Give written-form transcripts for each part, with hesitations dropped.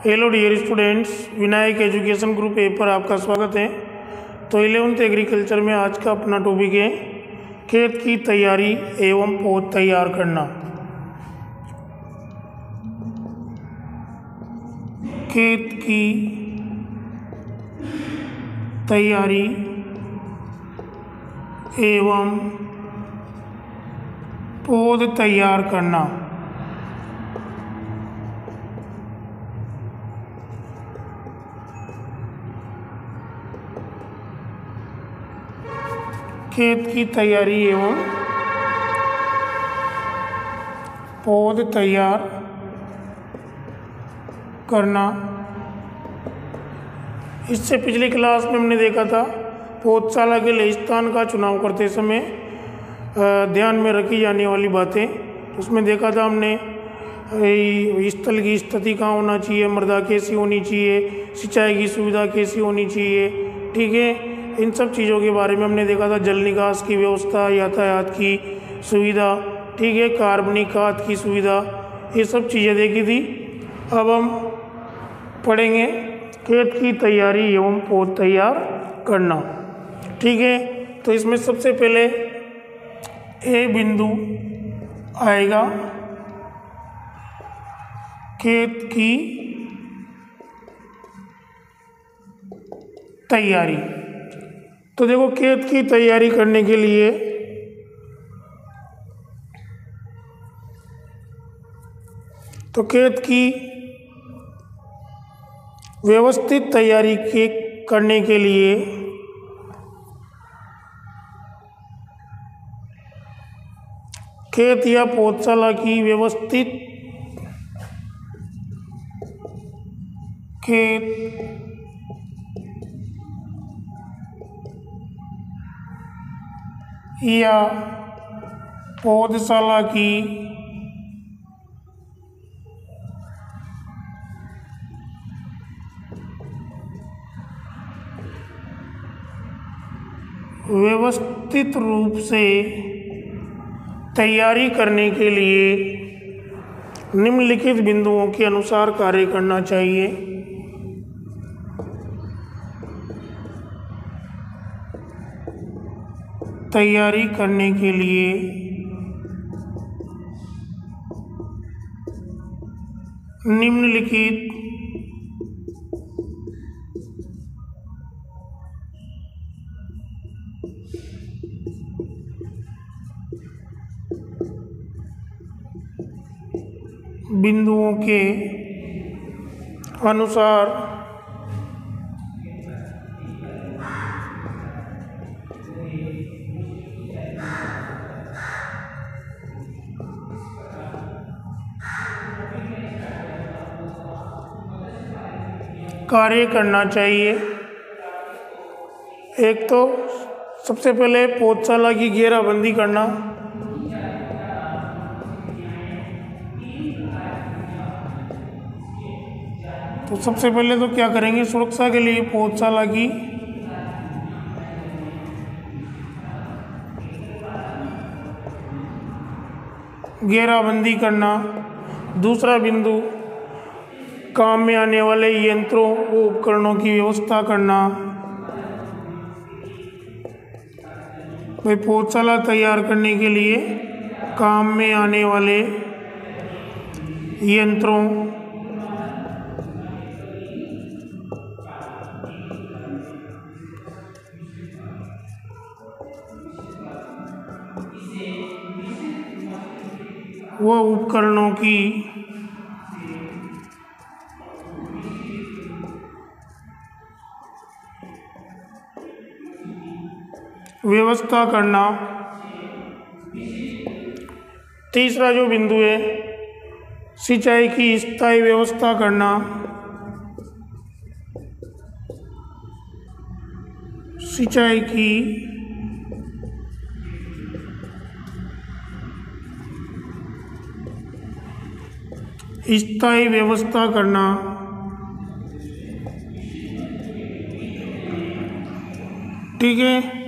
Hello dear students, Vinayak education group A पर आपका स्वागत है। तो 11th एग्रीकल्चर में आज का अपना टॉपिक है खेत की तैयारी एवं पौध तैयार करना। खेत की तैयारी एवं पौध तैयार करना। खेत की तैयारी एवं पौध तैयार करना। इससे पिछली क्लास में हमने देखा था पौधशाला के लिए स्थान का चुनाव करते समय ध्यान में रखी जाने वाली बातें। उसमें देखा था हमने स्थल की स्थिति कहाँ होना चाहिए, मृदा कैसी होनी चाहिए, सिंचाई की सुविधा कैसी होनी चाहिए, ठीक है। इन सब चीज़ों के बारे में हमने देखा था। जल निकास की व्यवस्था, यातायात की सुविधा, ठीक है, कार्बनिक खाद की सुविधा, ये सब चीज़ें देखी थी। अब हम पढ़ेंगे खेत की तैयारी एवं पौध तैयार करना, ठीक है। तो इसमें सबसे पहले ए बिंदु आएगा खेत की तैयारी। तो देखो, खेत की तैयारी करने के लिए तो खेत की व्यवस्थित तैयारी करने के लिए खेत या पौधशाला की व्यवस्थित खेत या पौधशाला की व्यवस्थित रूप से तैयारी करने के लिए निम्नलिखित बिंदुओं के अनुसार कार्य करना चाहिए। तैयारी करने के लिए निम्नलिखित बिंदुओं के अनुसार कार्य करना चाहिए। एक तो सबसे पहले पौधशाला की घेराबंदी करना। तो सबसे पहले तो क्या करेंगे, सुरक्षा के लिए पौधशाला की घेराबंदी करना। दूसरा बिंदु, काम में आने वाले यंत्रों व उपकरणों की व्यवस्था करना। भाई, पौधशाला तैयार करने के लिए काम में आने वाले यंत्रों व उपकरणों की व्यवस्था करना। तीसरा जो बिंदु है, सिंचाई की स्थायी व्यवस्था करना। सिंचाई की स्थायी व्यवस्था करना। ठीक है।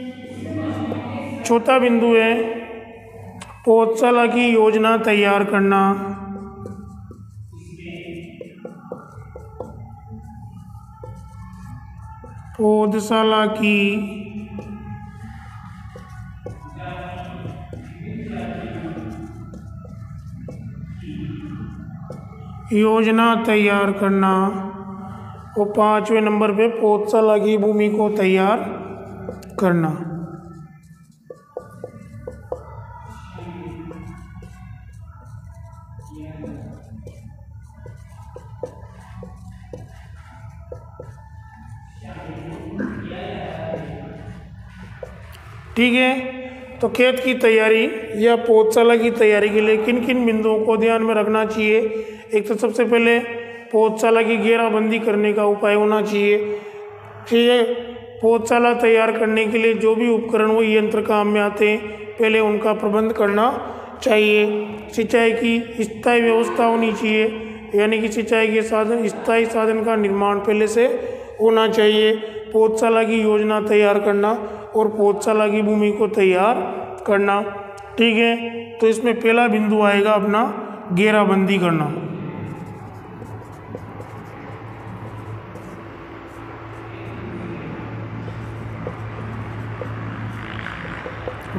चौथा बिंदु है पौधशाला की योजना तैयार करना। पौधशाला की योजना तैयार करना। और 5वें नंबर पे पौधशाला की भूमि को तैयार करना। ठीक है, तो खेत की तैयारी या पौधशाला की तैयारी के लिए किन किन बिंदुओं को ध्यान में रखना चाहिए। एक तो सबसे पहले पौधशाला की घेराबंदी करने का उपाय होना चाहिए। ठीक है, पौधशाला तैयार करने के लिए जो भी उपकरण वो यंत्र काम में आते हैं, पहले उनका प्रबंध करना चाहिए। सिंचाई की स्थायी व्यवस्था होनी चाहिए, यानी कि सिंचाई के साधन, स्थायी साधन का निर्माण पहले से होना चाहिए। पौधशाला की योजना तैयार करना और पौधशाला की भूमि को तैयार करना। ठीक है, तो इसमें पहला बिंदु आएगा अपना घेराबंदी करना।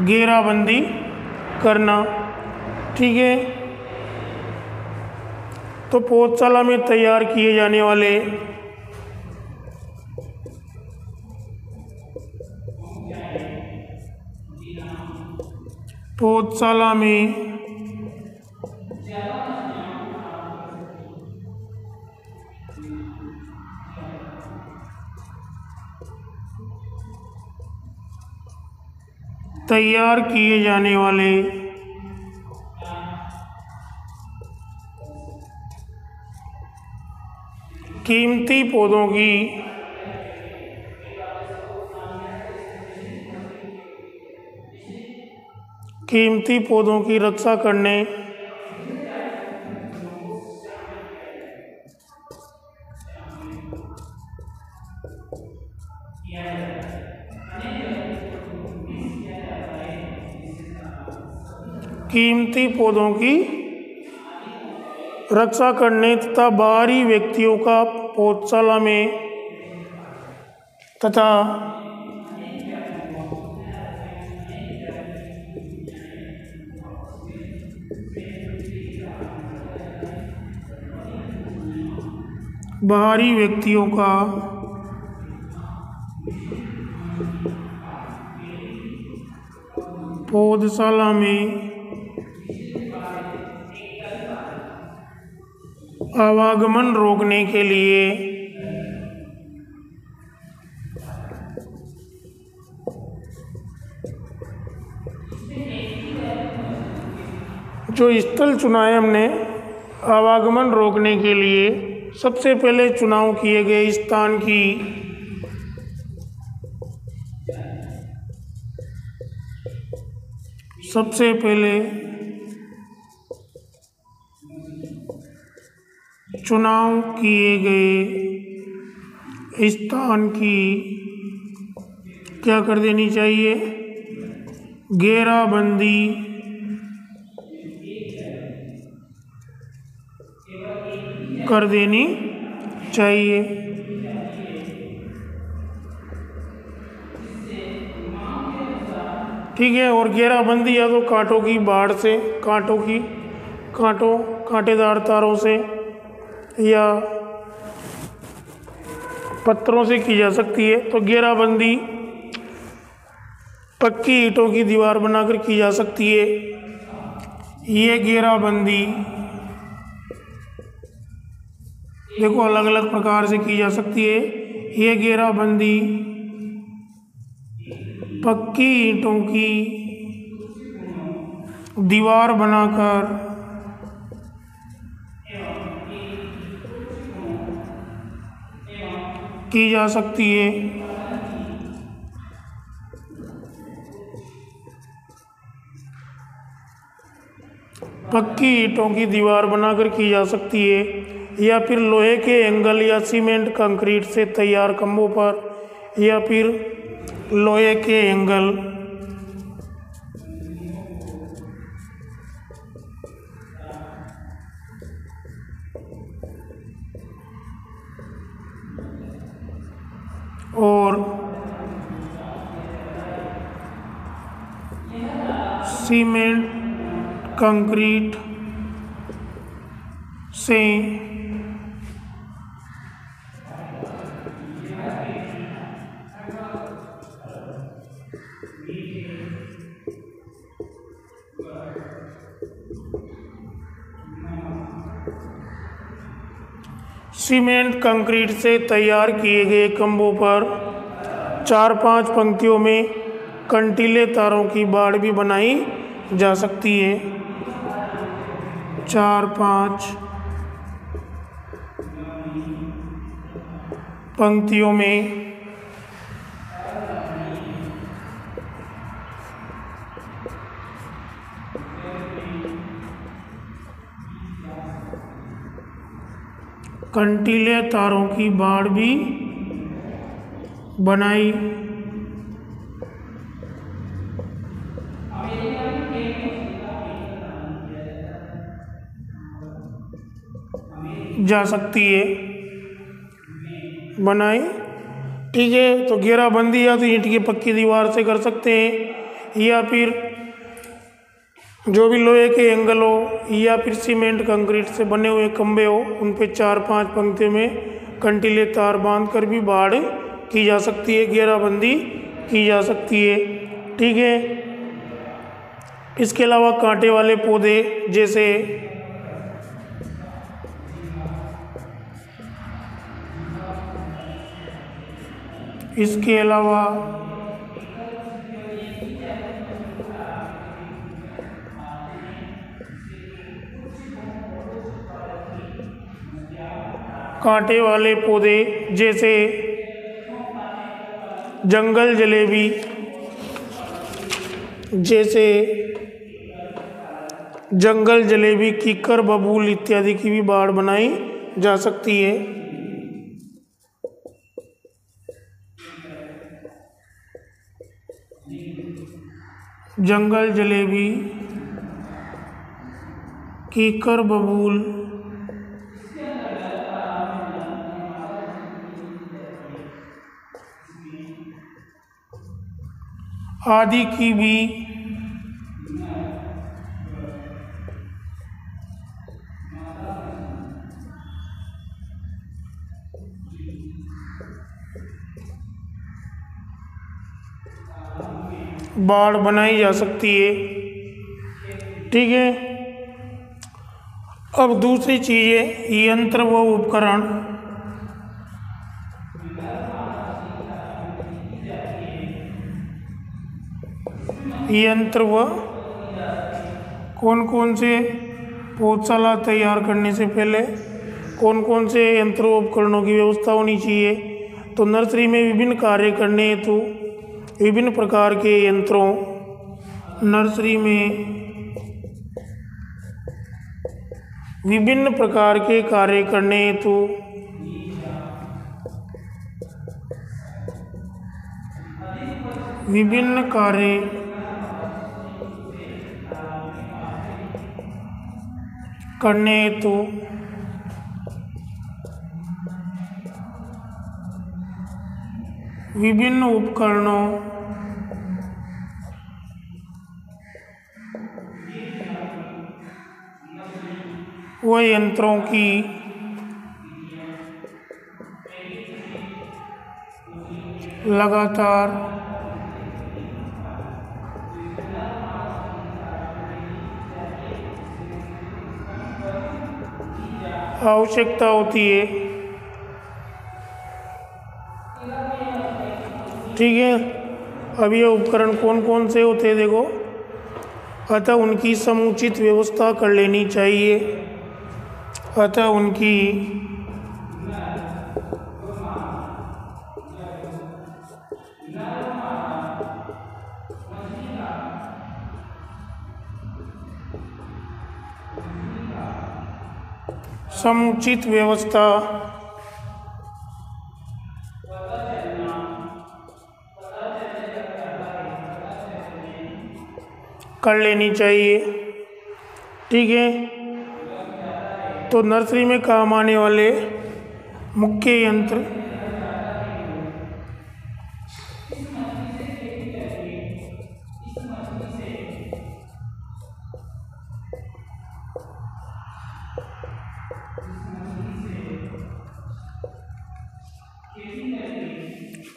घेराबंदी करना। ठीक है, तो पौधशाला में तैयार किए जाने वाले पौधशाला में तैयार किए जाने वाले कीमती पौधों की रक्षा करने तथा बाहरी व्यक्तियों का पौधशाला में तथा बाहरी व्यक्तियों का पौधशाला में आवागमन रोकने के लिए जो स्थल चुना है हमने आवागमन रोकने के लिए, सबसे पहले चुनाव किए गए स्थान की सबसे पहले चुनाव किए गए स्थान की क्या कर देनी चाहिए, घेराबंदी कर देनी चाहिए। ठीक है, और घेराबंदी या तो कांटों की बाढ़ से, कांटेदार तारों से या पत्थरों से की जा सकती है। तो घेराबंदी पक्की ईंटों की दीवार बनाकर की जा सकती है। ये घेराबंदी देखो अलग अलग प्रकार से की जा सकती है। ये घेराबंदी पक्की ईंटों की दीवार बनाकर की जा सकती है। पक्की ईंटों की दीवार बनाकर की जा सकती है, या फिर लोहे के एंगल या सीमेंट कंक्रीट से तैयार खंभों पर, या फिर लोहे के एंगल और सीमेंट कंक्रीट से सीमेंट कंक्रीट से तैयार किए गए खंभों पर 4-5 पंक्तियों में कंटीले तारों की बाड़ भी बनाई जा सकती है। 4-5 पंक्तियों में कंटीले तारों की बाड़ भी बनाई जा सकती है, बनाई। ठीक है, तो घेराबंदी या तो ईंट की पक्की दीवार से कर सकते हैं, या फिर जो भी लोहे के एंगल हो, या फिर सीमेंट कंक्रीट से बने हुए खंभे हो, उन पे 4-5 पंक्तियों में कंटीले तार बांध कर भी बाड़ की जा सकती है, घेराबंदी की जा सकती है। ठीक है, इसके अलावा कांटे वाले पौधे जैसे इसके अलावा कांटे वाले पौधे जैसे जंगल जलेबी, कीकर, बबूल इत्यादि की भी बाड़ बनाई जा सकती है। जंगल जलेबी, कीकर, बबूल आदि की भी बाड़ बनाई जा सकती है। ठीक है, अब दूसरी चीज़ है यंत्र व उपकरण। यंत्र व कौन कौन से पौधशाला तैयार करने से पहले कौन कौन से यंत्रों उपकरणों की व्यवस्था होनी चाहिए। तो नर्सरी में विभिन्न कार्य करने हेतु विभिन्न प्रकार के यंत्रों, नर्सरी में विभिन्न प्रकार के कार्य करने हेतु विभिन्न कार्य करने हेतु विभिन्न उपकरणों व यंत्रों की लगातार आवश्यकता होती है। ठीक है, अब ये उपकरण कौन कौन से होते हैं देखो, अतः उनकी समुचित व्यवस्था कर लेनी चाहिए। अतः उनकी समुचित व्यवस्था कर लेनी चाहिए। ठीक है, तो नर्सरी में काम आने वाले मुख्य यंत्र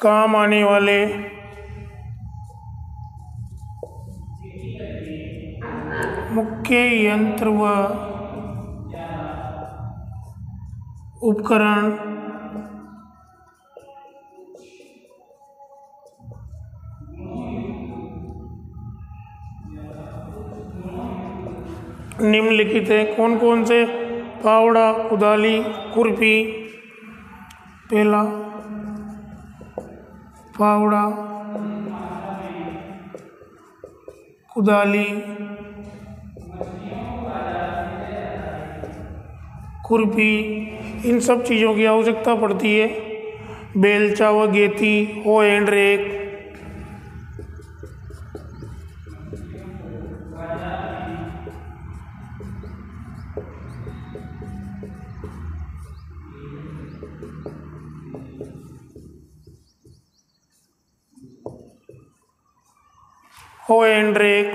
काम आने वाले मुख्य यंत्र व उपकरण निम्नलिखित है। कौन कौन से? फावड़ा, कुदाली, खुरपी। पहला फावड़ा, कुदाली, खुरपी, इन सब चीज़ों की आवश्यकता पड़ती है। बेलचा व गेती, हो एंड रेक, हो एंड रेक।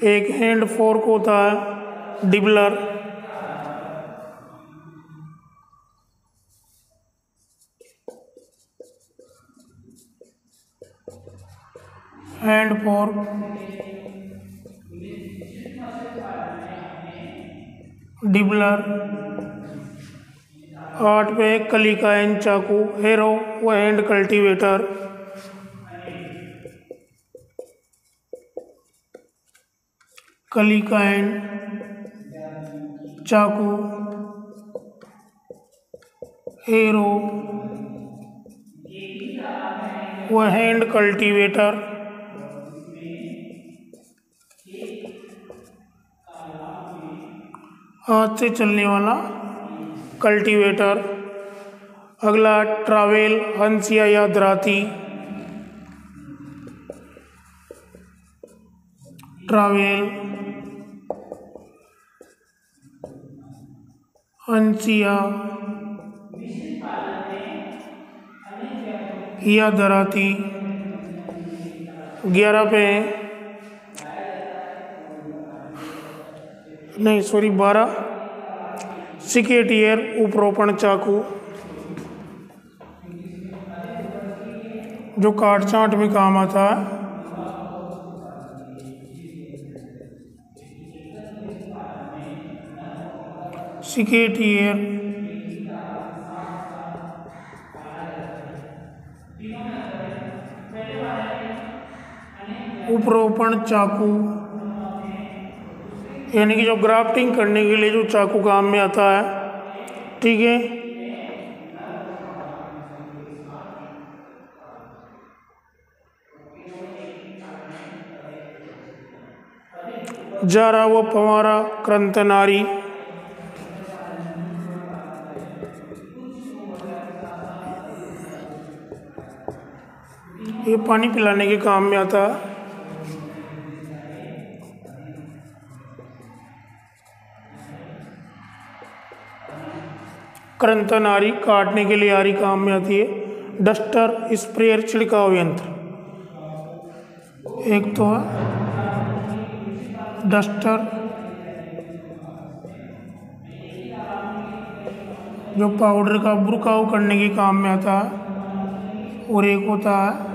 एक हैंड फोर्क होता है, डिबलर। Hand fork, dibbler. 8 पे कलिकाएन चाकू, हेरो व हैंड कल्टीवेटर। कलिकाएन चाकू, हेरो व हैंड कल्टीवेटर। हाथ से चलने वाला कल्टीवेटर। अगला ट्रावेल, हंसिया या दराती। ट्रावेल, हंसिया या दराती। 11 पे नहीं सॉरी 12 सिकेटियर, उपरोपण चाकू, जो काट छांट में काम आता है। सिकेटियर, उपरोपण चाकू, यानी कि जो ग्राफ्टिंग करने के लिए जो चाकू काम में आता है। ठीक है। जारा व फंवारा, कृंतनारी। ये पानी पिलाने के काम में आता है। कृंतनारी, काटने के लिए आरी काम में आती है। डस्टर, स्प्रेयर, छिड़काव यंत्र। एक तो है डस्टर, जो पाउडर का बुरकाव करने के काम में आता है। और एक होता है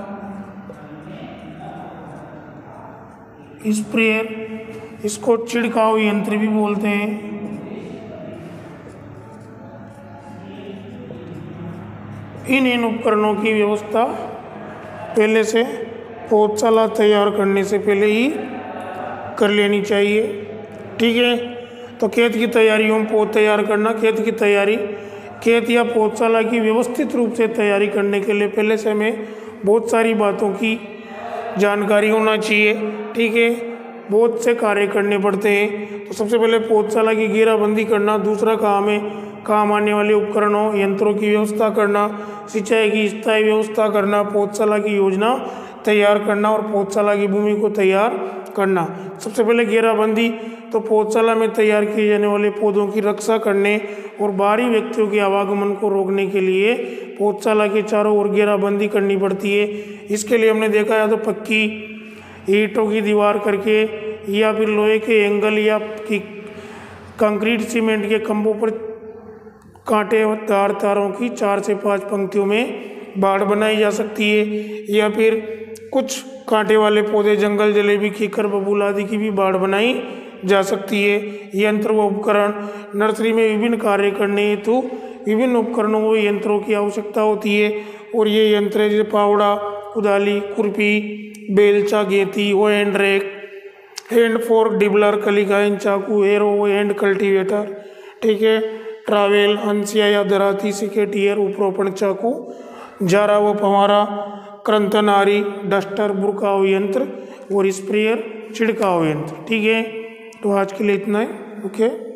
स्प्रेयर, इसको छिड़काव यंत्र भी बोलते हैं। इन उपकरणों की व्यवस्था पहले से पौधशाला तैयार करने से पहले ही कर लेनी चाहिए। ठीक है। तो खेत की तैयारियों में पौध तैयार करना, खेत की तैयारी, खेत या पौधशाला की व्यवस्थित रूप से तैयारी करने के लिए पहले से हमें बहुत सारी बातों की जानकारी होना चाहिए। ठीक है। बहुत से कार्य करने पड़ते हैं। तो सबसे पहले पौधशाला की घेराबंदी करना, दूसरा काम है काम आने वाले उपकरणों यंत्रों की व्यवस्था करना, सिंचाई की स्थायी व्यवस्था करना, पौधशाला की योजना तैयार करना और पौधशाला की भूमि को तैयार करना। सबसे पहले घेराबंदी, तो पौधशाला में तैयार किए जाने वाले पौधों की रक्षा करने और बाहरी व्यक्तियों के आवागमन को रोकने के लिए पौधशाला के चारों ओर घेराबंदी करनी पड़ती है। इसके लिए हमने देखा या तो पक्की ईंटों की दीवार करके या फिर लोहे के एंगल या कंक्रीट सीमेंट के खंभों पर कांटेदार तारों की 4 से 5 पंक्तियों में बाड़ बनाई जा सकती है। या फिर कुछ कांटे वाले पौधे, जंगल, जलेबी, कीकर, बबूल आदि की भी बाड़ बनाई जा सकती है। यंत्र व उपकरण, नर्सरी में विभिन्न कार्य करने हेतु विभिन्न उपकरणों व यंत्रों की आवश्यकता होती है। और ये यंत्र जैसे फावड़ा, कुदाली, खुरपी, बेलचा, गेंती, hand rake, hand fork, dibbler, कलीकाइन, चाकू, एरो, हैंड कल्टीवेटर, ठीक है, ट्रावेल, हंसिया या दराती, सिकेटियर, उपरोपण चाकू, जारा व फंवारा, कृंतनारी, डस्टर, बुरकाव यंत्र और स्प्रेयर, छिड़काव यंत्र। ठीक है, तो आज के लिए इतना ही। ओके।